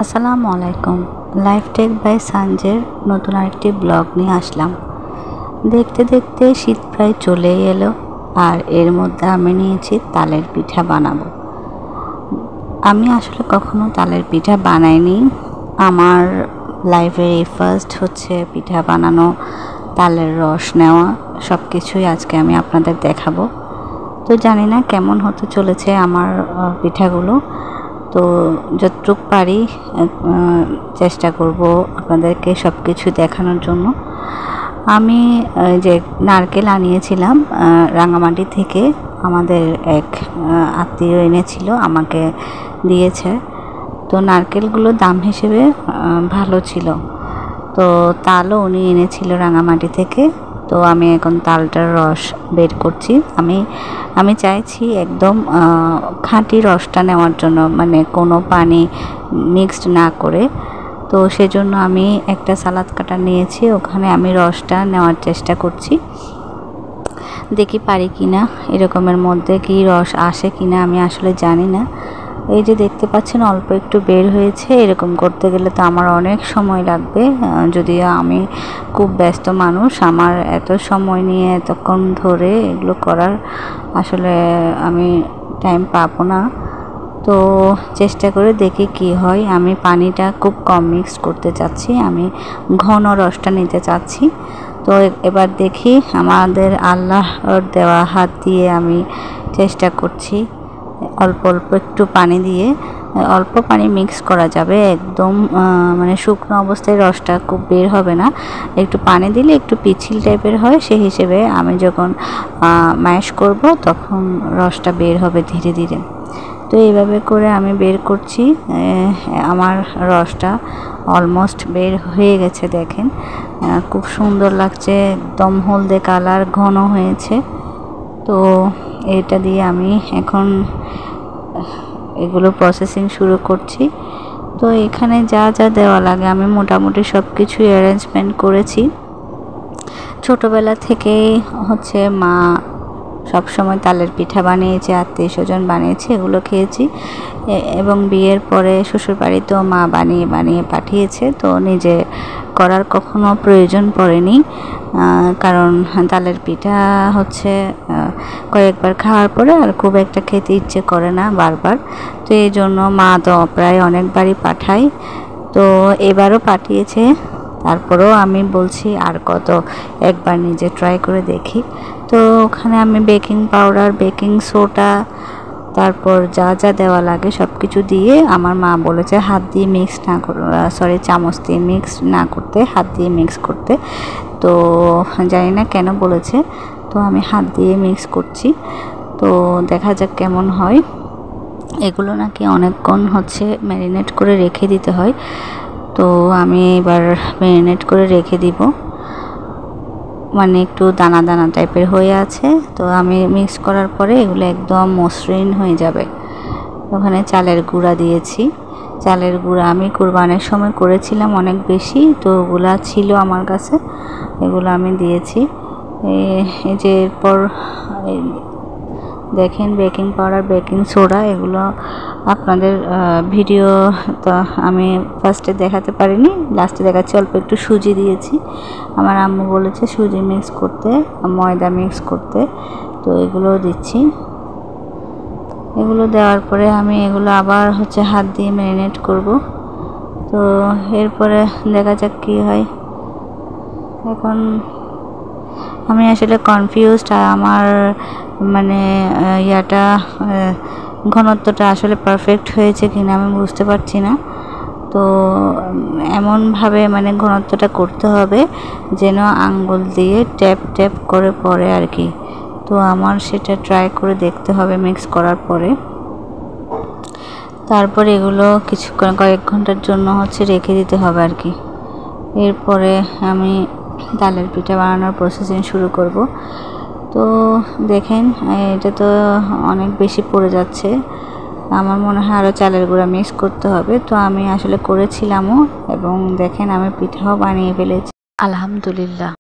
আসসালামু আলাইকুম। Life take by সানজের নতুন আরেকটি ব্লগ নিয়ে আসলাম। দেখতে দেখতে শীত প্রায় চলেই এলো, আর এর মধ্যে আমি নিয়েছি তালের পিঠা বানাবো। আমি আসলে কখনো তালের পিঠা বানাইনি। আমার লাইফের এই ফার্স্ট হচ্ছে পিঠা বানানো, তালের রস নেওয়া, সব কিছুই আজকে আমি আপনাদের দেখাবো। তো জানি না কেমন হতে চলেছে আমার পিঠাগুলো। তো যতটুকু পারি চেষ্টা করব আপনাদেরকে সব কিছু দেখানোর জন্য। আমি যে নারকেল আনিয়েছিলাম রাঙামাটি থেকে, আমাদের এক আত্মীয় এনেছিল, আমাকে দিয়েছে। তো নারকেলগুলো দাম হিসেবে ভালো ছিল। তো তালও উনি এনেছিল রাঙামাটি থেকে। তো আমি এখন তালটার রস বের করছি। আমি চাইছি একদম খাঁটি রসটা নেওয়ার জন্য, মানে কোনো পানি মিক্সড না করে। তো সেজন্য আমি একটা সালাদ কাটা নিয়েছি, ওখানে আমি রসটা নেওয়ার চেষ্টা করছি। দেখি পারি কি না, এরকমের মধ্যে কি রস আসে কি না আমি আসলে জানি না। এই যে দেখতে পাচ্ছেন অল্প একটু বের হয়েছে। এরকম করতে গেলে তো আমার অনেক সময় লাগবে, যদিও আমি খুব ব্যস্ত মানুষ। আমার এত সময় নিয়ে এতক্ষণ ধরে এগুলো করার আসলে আমি টাইম পাবো না। তো চেষ্টা করে দেখি কি হয়। আমি পানিটা খুব কম মিক্স করতে চাচ্ছি, আমি ঘন রসটা নিতে চাচ্ছি। তো এবার দেখি, আমাদের আল্লাহর দেওয়া হাত দিয়ে আমি চেষ্টা করছি। অল্প অল্প একটু পানি দিয়ে, অল্প পানি মিক্স করা যাবে, একদম মানে শুকনো অবস্থায় রসটা খুব বের হবে না। একটু পানি দিলে একটু পিচ্ছিল টাইপের হয়, সেই হিসেবে আমি যখন ম্যাশ করব তখন রসটা বের হবে ধীরে ধীরে। তো এইভাবে করে আমি বের করছি। আমার রসটা অলমোস্ট বের হয়ে গেছে, দেখেন খুব সুন্দর লাগছে, একদম হলদে কালার, ঘন হয়েছে। তো এটা দিয়ে আমি এখন এগুলো প্রসেসিং শুরু করছি। তো এখানে যা যা দেওয়া লাগে আমি মোটামুটি সব কিছুই অ্যারেঞ্জমেন্ট করেছি। ছোটোবেলা থেকেই হচ্ছে মা সবসময় তালের পিঠা বানিয়েছে, আত্মীয় স্বজন বানিয়েছে, এগুলো খেয়েছি। এবং বিয়ের পরে শ্বশুরবাড়িতেও মা বানিয়ে বানিয়ে পাঠিয়েছে। তো নিজে করার কখনো প্রয়োজন পড়েনি, কারণ তালের পিঠা হচ্ছে কয়েকবার খাওয়ার পরে আর খুব একটা খেতে ইচ্ছে করে না বারবার। তো এই জন্য মা তো প্রায় অনেকবারই পাঠায়। তো এবারও পাঠিয়েছে, তারপরেও আমি বলছি আর কত, একবার নিজে ট্রাই করে দেখি। তো ওখানে আমি বেকিং পাউডার, বেকিং সোডা, তারপর যা যা দেওয়া লাগে সব কিছু দিয়ে, আমার মা বলেছে হাত দিয়ে মিক্স না করে, চামচ দিয়ে মিক্স না করতে, হাত দিয়ে মিক্স করতে। তো জানি না কেন বলেছে, তো আমি হাত দিয়ে মিক্স করছি। তো দেখা যাক কেমন হয়। এগুলো নাকি অনেকক্ষণ হচ্ছে ম্যারিনেট করে রেখে দিতে হয়। তো আমি এবার ম্যারিনেট করে রেখে দিব, মানে একটু দানা দানা টাইপের হয়ে আছে। তো আমি মিক্স করার পরে এগুলো একদম মসৃণ হয়ে যাবে। ওখানে চালের গুঁড়া দিয়েছি। চালের গুঁড়া আমি কুরবানির সময় করেছিলাম অনেক বেশি, তো ওগুলা ছিল আমার কাছে, এগুলো আমি দিয়েছি। এই যে এরপর দেখেন বেকিং পাউডার, বেকিং সোডা, এগুলো আপনাদের ভিডিও তো আমি ফার্স্টে দেখাতে পারিনি, লাস্টে দেখাচ্ছি। অল্প একটু সুজি দিয়েছি, আমার আম্মু বলেছে সুজি মিক্স করতে, ময়দা মিক্স করতে। তো এগুলো দিচ্ছি। এগুলো দেওয়ার পরে আমি এগুলো আবার হচ্ছে হাত দিয়ে ম্যারিনেট করব। তো এরপরে দেখা যাক কী হয়। এখন আমি আসলে কনফিউজড, আমার মানে ঘনত্বটা আসলে পারফেক্ট হয়েছে কিনা আমি বুঝতে পারছি না। তো এমনভাবে মানে ঘনত্বটা করতে হবে যেন আঙ্গুল দিয়ে ট্যাপ ট্যাপ করে পড়ে আর কি। তো আমার সেটা ট্রাই করে দেখতে হবে মিক্স করার পরে। তারপরে এগুলো কিছুক্ষণ, কয়েক ঘন্টার জন্য হচ্ছে রেখে দিতে হবে আর কি। এরপরে আমি তালের পিঠা বানানোর প্রসেসিং শুরু করব। তো দেখেন এটা তো অনেক বেশি পড়ে যাচ্ছে, আমার মনে হয় আরও চালের গুঁড়া মিক্স করতে হবে। তো আমি আসলে করেছিলামও, এবং দেখেন আমি পিঠাও বানিয়ে ফেলেছি আলহামদুলিল্লাহ।